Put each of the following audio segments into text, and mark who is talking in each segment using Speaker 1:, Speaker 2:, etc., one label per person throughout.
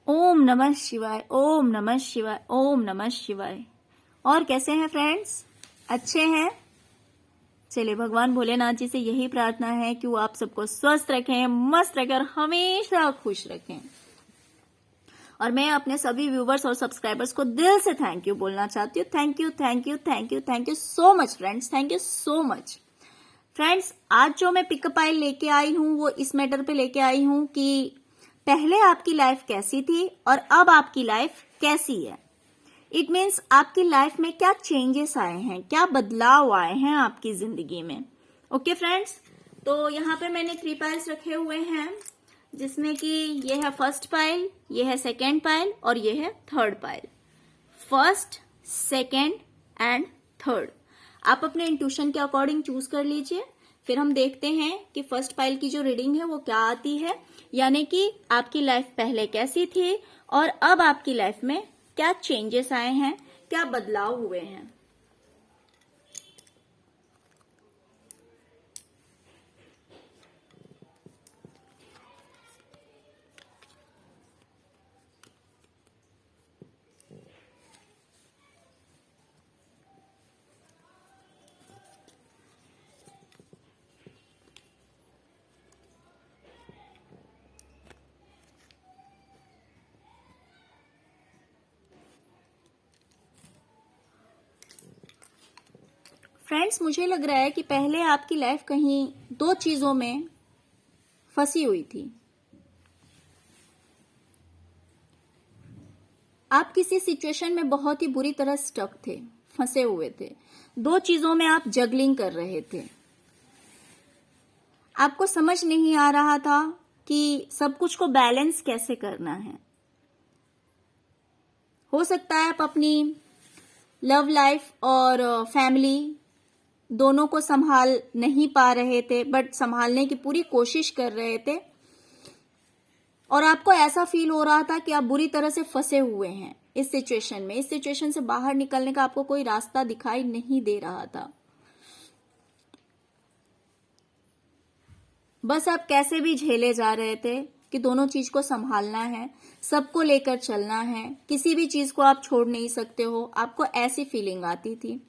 Speaker 1: ओम नमः शिवाय, ओम नमः शिवाय, ओम नमः शिवाय। और कैसे हैं फ्रेंड्स? अच्छे हैं? चलिए, भगवान भोलेनाथ जी से यही प्रार्थना है कि वो आप सबको स्वस्थ रखें, मस्त रखें और हमेशा खुश रखें। और मैं अपने सभी व्यूवर्स और सब्सक्राइबर्स को दिल से थैंक यू बोलना चाहती हूँ। Thank you, thank you, thank you, thank you so much friends, thank you so much friends. आज जो मैं पिकअप आइल लेके आई हूँ वो इस मैटर पे लेके आई हूँ कि पहले आपकी लाइफ कैसी थी और अब आपकी लाइफ कैसी है। इट मीन्स आपकी लाइफ में क्या चेंजेस आए हैं, क्या बदलाव आए हैं आपकी जिंदगी में। ओके फ्रेंड्स, तो यहाँ पे मैंने 3 पाइल्स रखे हुए हैं, जिसमें कि ये है फर्स्ट पाइल, ये है सेकेंड पाइल और ये है third pile. First, second and third आप अपने इंट्यूशन के अकॉर्डिंग चूज कर लीजिए। फिर हम देखते हैं कि फर्स्ट पाइल की जो रीडिंग है वो क्या आती है, यानी कि आपकी लाइफ पहले कैसी थी और अब आपकी लाइफ में क्या चेंजेस आए हैं, क्या बदलाव हुए हैं। फ्रेंड्स, मुझे लग रहा है कि पहले आपकी लाइफ कहीं 2 चीजों में फंसी हुई थी। आप किसी सिचुएशन में बहुत ही बुरी तरह स्टक थे, फंसे हुए थे। 2 चीजों में आप जगलिंग कर रहे थे। आपको समझ नहीं आ रहा था कि सब कुछ को बैलेंस कैसे करना है। हो सकता है आप अपनी लव लाइफ और फैमिली दोनों को संभाल नहीं पा रहे थे, बट संभालने की पूरी कोशिश कर रहे थे और आपको ऐसा फील हो रहा था कि आप बुरी तरह से फंसे हुए हैं इस सिचुएशन में। इस सिचुएशन से बाहर निकलने का आपको कोई रास्ता दिखाई नहीं दे रहा था। बस आप कैसे भी झेले जा रहे थे कि दोनों चीज को संभालना है, सबको लेकर चलना है, किसी भी चीज को आप छोड़ नहीं सकते हो। आपको ऐसी फीलिंग आती थी।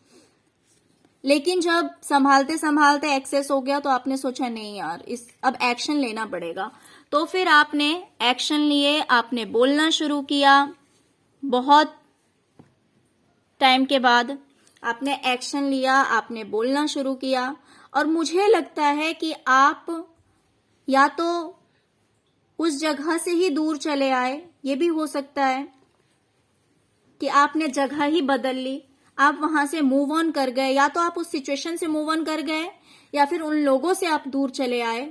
Speaker 1: लेकिन जब संभालते संभालते एक्सेस हो गया तो आपने सोचा नहीं यार, अब एक्शन लेना पड़ेगा। तो फिर आपने एक्शन लिए, आपने बोलना शुरू किया। बहुत टाइम के बाद आपने एक्शन लिया, आपने बोलना शुरू किया और मुझे लगता है कि आप या तो उस जगह से ही दूर चले आए, ये भी हो सकता है कि आपने जगह ही बदल ली, आप वहां से मूव ऑन कर गए। या तो आप उस सिचुएशन से मूव ऑन कर गए या फिर उन लोगों से आप दूर चले आए।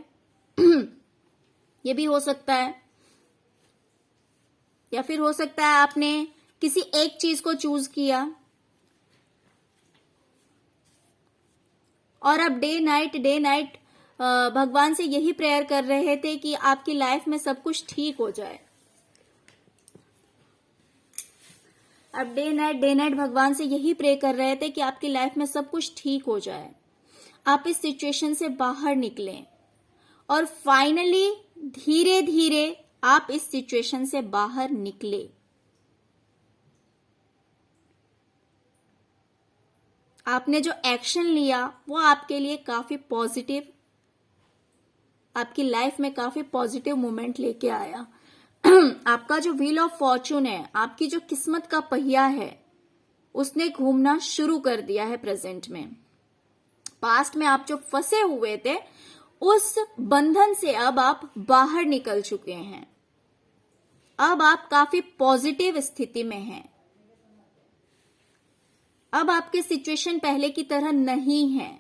Speaker 1: ये भी हो सकता है। या फिर हो सकता है आपने किसी एक चीज को चूज किया और अब डे नाइट भगवान से यही प्रेयर कर रहे थे कि आपकी लाइफ में सब कुछ ठीक हो जाए। अब डे नाइट भगवान से यही प्रे कर रहे थे कि आपकी लाइफ में सब कुछ ठीक हो जाए, आप इस सिचुएशन से बाहर निकलें और फाइनली धीरे धीरे आप इस सिचुएशन से बाहर निकले। आपने जो एक्शन लिया वो आपके लिए काफी पॉजिटिव, आपकी लाइफ में काफी पॉजिटिव मोमेंट लेके आया। आपका जो व्हील ऑफ फॉर्चून है, आपकी जो किस्मत का पहिया है, उसने घूमना शुरू कर दिया है प्रेजेंट में। पास्ट में आप जो फंसे हुए थे उस बंधन से अब आप बाहर निकल चुके हैं। अब आप काफी पॉजिटिव स्थिति में हैं। अब आपकी सिचुएशन पहले की तरह नहीं है।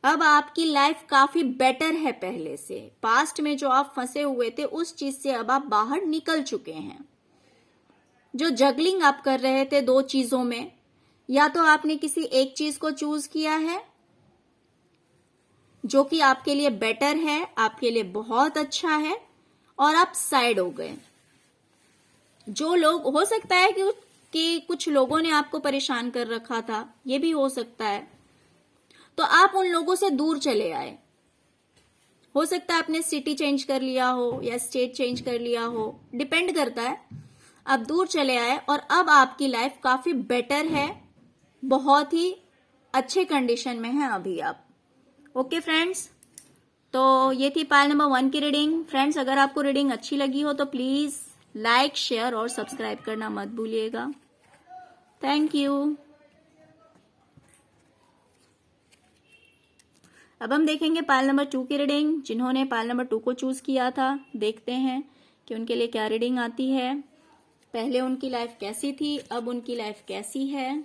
Speaker 1: अब आपकी लाइफ काफी बेटर है पहले से। पास्ट में जो आप फंसे हुए थे उस चीज से अब आप बाहर निकल चुके हैं। जो जगलिंग आप कर रहे थे 2 चीजों में, या तो आपने किसी एक चीज को चूज किया है जो कि आपके लिए बेटर है, आपके लिए बहुत अच्छा है, और आप साइड हो गए। जो लोग, हो सकता है कि कुछ लोगों ने आपको परेशान कर रखा था, ये भी हो सकता है, तो आप उन लोगों से दूर चले आए। हो सकता है आपने सिटी चेंज कर लिया हो या स्टेट चेंज कर लिया हो, डिपेंड करता है। आप दूर चले आए और अब आपकी लाइफ काफी बेटर है, बहुत ही अच्छे कंडीशन में है अभी आप। ओके फ्रेंड्स, तो ये थी पायल नंबर 1 की रीडिंग। फ्रेंड्स, अगर आपको रीडिंग अच्छी लगी हो तो प्लीज लाइक, शेयर और सब्सक्राइब करना मत भूलिएगा। Thank you. अब हम देखेंगे पायल नंबर 2 की रीडिंग। जिन्होंने पायल नंबर 2 को चूज किया था, देखते हैं कि उनके लिए क्या रीडिंग आती है। पहले उनकी लाइफ कैसी थी, अब उनकी लाइफ कैसी है।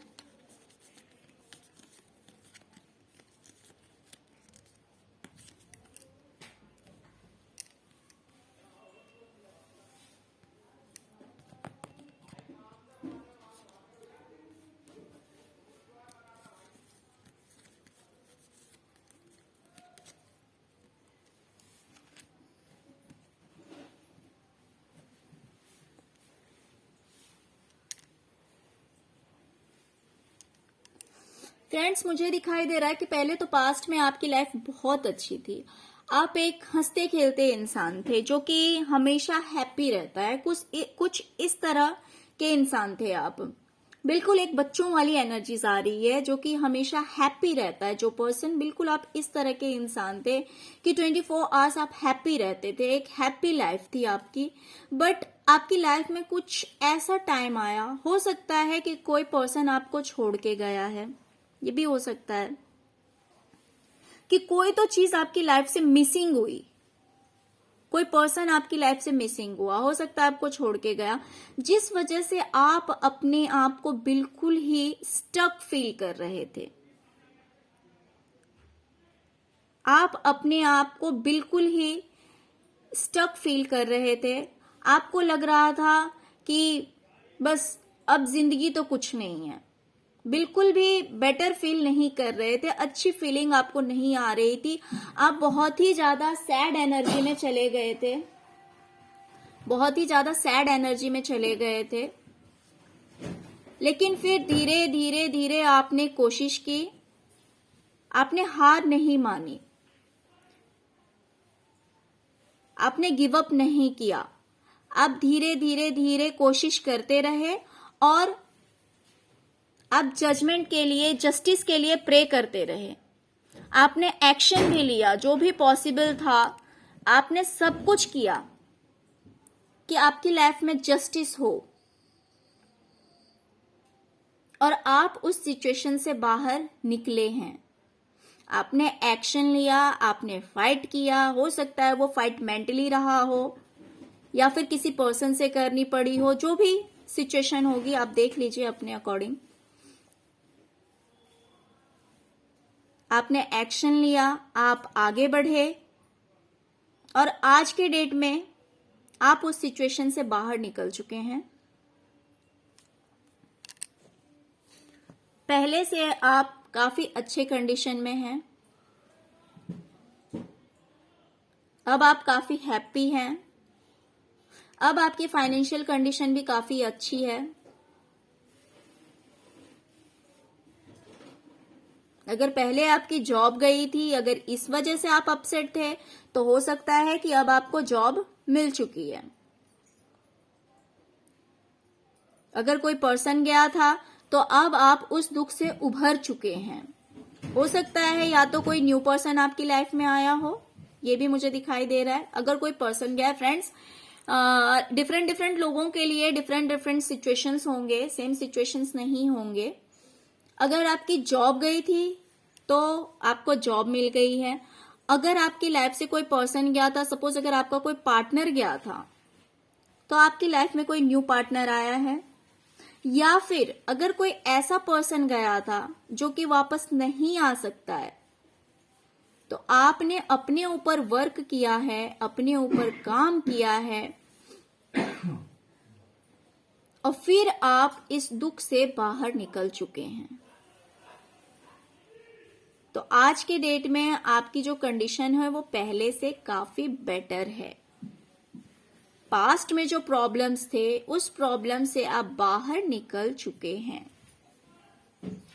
Speaker 1: फ्रेंड्स, मुझे दिखाई दे रहा है कि पहले तो पास्ट में आपकी लाइफ बहुत अच्छी थी। आप एक हंसते खेलते इंसान थे जो कि हमेशा हैप्पी रहता है, कुछ इस तरह के इंसान थे आप। बिल्कुल एक बच्चों वाली एनर्जीज आ रही है, जो कि हमेशा हैप्पी रहता है जो पर्सन। बिल्कुल आप इस तरह के इंसान थे कि 24 आवर्स आप हैप्पी रहते थे, एक हैप्पी लाइफ थी आपकी। बट आपकी लाइफ में कुछ ऐसा टाइम आया, हो सकता है कि कोई पर्सन आपको छोड़ के गया है, ये भी हो सकता है कि कोई तो चीज आपकी लाइफ से मिसिंग हुई, कोई पर्सन आपकी लाइफ से मिसिंग हुआ, हो सकता है आपको छोड़ के गया, जिस वजह से आप अपने आप को बिल्कुल ही स्टक फील कर रहे थे। आप अपने आप को बिल्कुल ही स्टक फील कर रहे थे। आपको लग रहा था कि बस अब जिंदगी तो कुछ नहीं है, बिल्कुल भी बेटर फील नहीं कर रहे थे, अच्छी फीलिंग आपको नहीं आ रही थी। आप बहुत ही ज्यादा सैड एनर्जी में चले गए थे, बहुत ही ज्यादा सैड एनर्जी में चले गए थे। लेकिन फिर धीरे धीरे धीरे आपने कोशिश की, आपने हार नहीं मानी, आपने गिव अप नहीं किया। आप धीरे धीरे धीरे कोशिश करते रहे और आप जजमेंट के लिए, जस्टिस के लिए प्रे करते रहे। आपने एक्शन भी लिया, जो भी पॉसिबल था आपने सब कुछ किया कि आपकी लाइफ में जस्टिस हो, और आप उस सिचुएशन से बाहर निकले हैं। आपने एक्शन लिया, आपने फाइट किया। हो सकता है वो फाइट मेंटली रहा हो या फिर किसी पर्सन से करनी पड़ी हो, जो भी सिचुएशन होगी आप देख लीजिए अपने अकॉर्डिंग। आपने एक्शन लिया, आप आगे बढ़े और आज के डेट में आप उस सिचुएशन से बाहर निकल चुके हैं। पहले से आप काफी अच्छे कंडीशन में हैं। अब आप काफी हैप्पी हैं। अब आपकी फाइनेंशियल कंडीशन भी काफी अच्छी है। अगर पहले आपकी जॉब गई थी, अगर इस वजह से आप अपसेट थे, तो हो सकता है कि अब आपको जॉब मिल चुकी है। अगर कोई पर्सन गया था तो अब आप उस दुख से उभर चुके हैं। हो सकता है या तो कोई न्यू पर्सन आपकी लाइफ में आया हो, ये भी मुझे दिखाई दे रहा है। अगर कोई पर्सन गया, फ्रेंड्स डिफरेंट डिफरेंट लोगों के लिए डिफरेंट डिफरेंट सिचुएशंस होंगे, सेम सिचुएशंस नहीं होंगे। अगर आपकी जॉब गई थी तो आपको जॉब मिल गई है। अगर आपकी लाइफ से कोई पर्सन गया था, सपोज अगर आपका कोई पार्टनर गया था, तो आपकी लाइफ में कोई न्यू पार्टनर आया है। या फिर अगर कोई ऐसा पर्सन गया था जो कि वापस नहीं आ सकता है, तो आपने अपने ऊपर वर्क किया है, अपने ऊपर काम किया है, और फिर आप इस दुख से बाहर निकल चुके हैं। तो आज के डेट में आपकी जो कंडीशन है वो पहले से काफी बेटर है। पास्ट में जो प्रॉब्लम्स थे, उस प्रॉब्लम से आप बाहर निकल चुके हैं।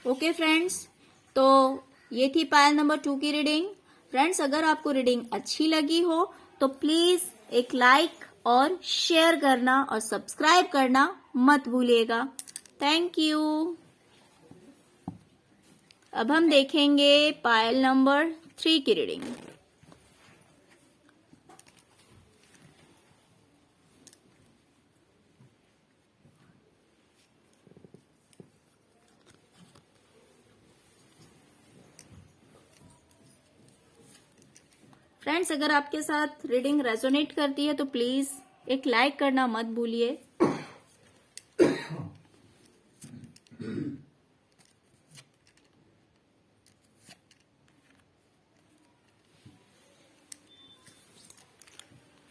Speaker 1: ओके फ्रेंड्स, तो ये थी पायल नंबर 2 की रीडिंग। फ्रेंड्स, अगर आपको रीडिंग अच्छी लगी हो तो प्लीज एक लाइक और शेयर करना और सब्सक्राइब करना मत भूलिएगा। Thank you. अब हम देखेंगे पायल नंबर 3 की रीडिंग। फ्रेंड्स, अगर आपके साथ रीडिंग रेजोनेट करती है तो प्लीज एक लाइक करना मत भूलिए।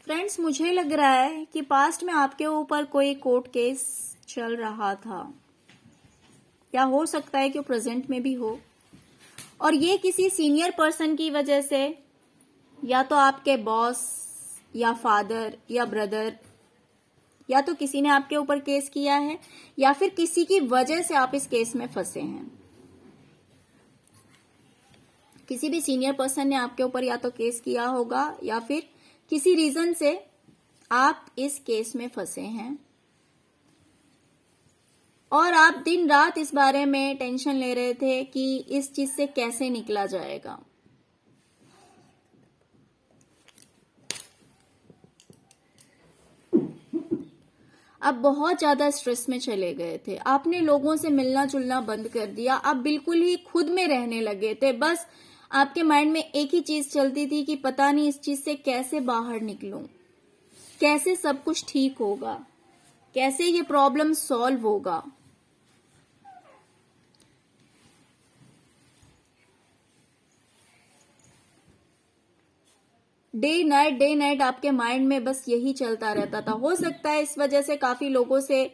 Speaker 1: फ्रेंड्स, मुझे लग रहा है कि पास्ट में आपके ऊपर कोई कोर्ट केस चल रहा था, या हो सकता है कि प्रेजेंट में भी हो, और ये किसी सीनियर पर्सन की वजह से, या तो आपके बॉस या फादर या ब्रदर, या तो किसी ने आपके ऊपर केस किया है या फिर किसी की वजह से आप इस केस में फंसे हैं। किसी भी सीनियर पर्सन ने आपके ऊपर या तो केस किया होगा या फिर किसी रीजन से आप इस केस में फंसे हैं और आप दिन रात इस बारे में टेंशन ले रहे थे कि इस चीज से कैसे निकला जाएगा। आप बहुत ज्यादा स्ट्रेस में चले गए थे, आपने लोगों से मिलना जुलना बंद कर दिया, आप बिल्कुल ही खुद में रहने लगे थे। बस आपके माइंड में एक ही चीज चलती थी कि पता नहीं इस चीज से कैसे बाहर निकलूं, कैसे सब कुछ ठीक होगा, कैसे ये प्रॉब्लम सॉल्व होगा। डे नाइट आपके माइंड में बस यही चलता रहता था। हो सकता है इस वजह से काफी लोगों से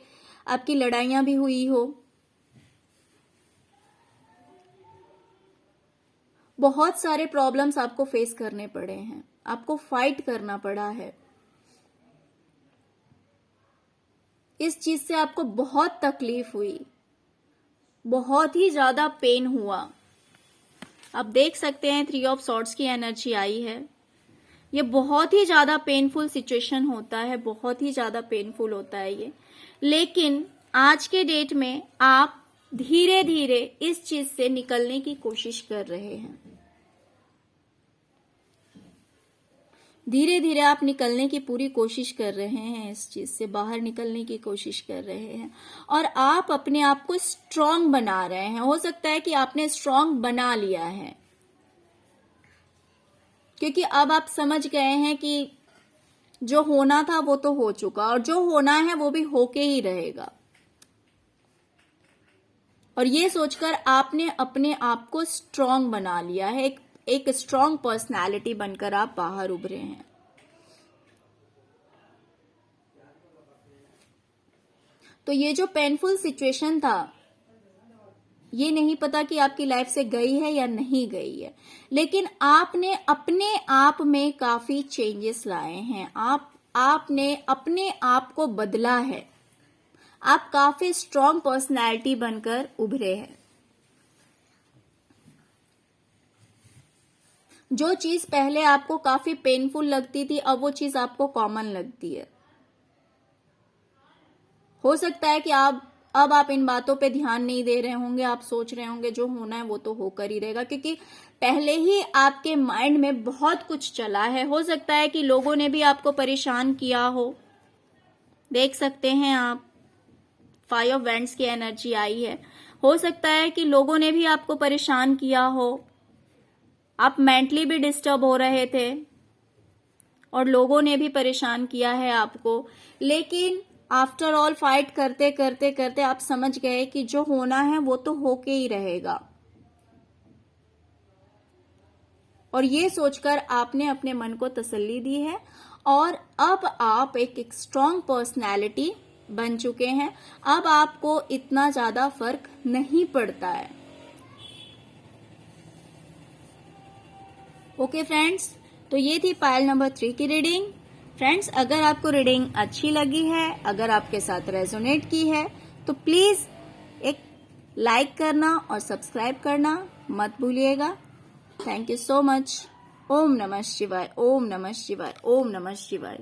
Speaker 1: आपकी लड़ाइयां भी हुई हो, बहुत सारे प्रॉब्लम्स आपको फेस करने पड़े हैं, आपको फाइट करना पड़ा है। इस चीज से आपको बहुत तकलीफ हुई, बहुत ही ज्यादा पेन हुआ। आप देख सकते हैं 3 ऑफ सॉर्ड्स की एनर्जी आई है। ये बहुत ही ज्यादा पेनफुल सिचुएशन होता है, बहुत ही ज्यादा पेनफुल होता है ये, लेकिन आज के डेट में आप धीरे धीरे इस चीज से निकलने की कोशिश कर रहे हैं। धीरे धीरे आप निकलने की पूरी कोशिश कर रहे हैं, इस चीज से बाहर निकलने की कोशिश कर रहे हैं और आप अपने आप को स्ट्रांग बना रहे हैं। हो सकता है कि आपने स्ट्रांग बना लिया है, क्योंकि अब आप समझ गए हैं कि जो होना था वो तो हो चुका और जो होना है वो भी होके ही रहेगा। और ये सोचकर आपने अपने आप को स्ट्रांग बना लिया है, एक स्ट्रांग पर्सनालिटी बनकर आप बाहर उभरे हैं। तो ये जो पेनफुल सिचुएशन था, ये नहीं पता कि आपकी लाइफ से गई है या नहीं गई है, लेकिन आपने अपने आप में काफी चेंजेस लाए हैं। आपने अपने आप को बदला है, आप काफी स्ट्रांग पर्सनैलिटी बनकर उभरे हैं। जो चीज पहले आपको काफी पेनफुल लगती थी, अब वो चीज आपको कॉमन लगती है। हो सकता है कि अब आप इन बातों पे ध्यान नहीं दे रहे होंगे, आप सोच रहे होंगे जो होना है वो तो होकर ही रहेगा, क्योंकि पहले ही आपके माइंड में बहुत कुछ चला है। हो सकता है कि लोगों ने भी आपको परेशान किया हो। देख सकते हैं आप 5 ऑफ वैंड्स की एनर्जी आई है। हो सकता है कि लोगों ने भी आपको परेशान किया हो, आप मेंटली भी डिस्टर्ब हो रहे थे और लोगों ने भी परेशान किया है आपको, लेकिन आफ्टर ऑल फाइट करते करते करते आप समझ गए कि जो होना है वो तो होके ही रहेगा। और ये सोचकर आपने अपने मन को तसल्ली दी है और अब आप एक स्ट्रांग पर्सनैलिटी बन चुके हैं। अब आपको इतना ज्यादा फर्क नहीं पड़ता है। ओके फ्रेंड्स, तो ये थी पायल नंबर 3 की रीडिंग। फ्रेंड्स, अगर आपको रीडिंग अच्छी लगी है, अगर आपके साथ रेजोनेट की है, तो प्लीज एक लाइक करना और सब्सक्राइब करना मत भूलिएगा। Thank you so much. ओम नमः शिवाय, ओम नमः शिवाय, ओम नमः शिवाय।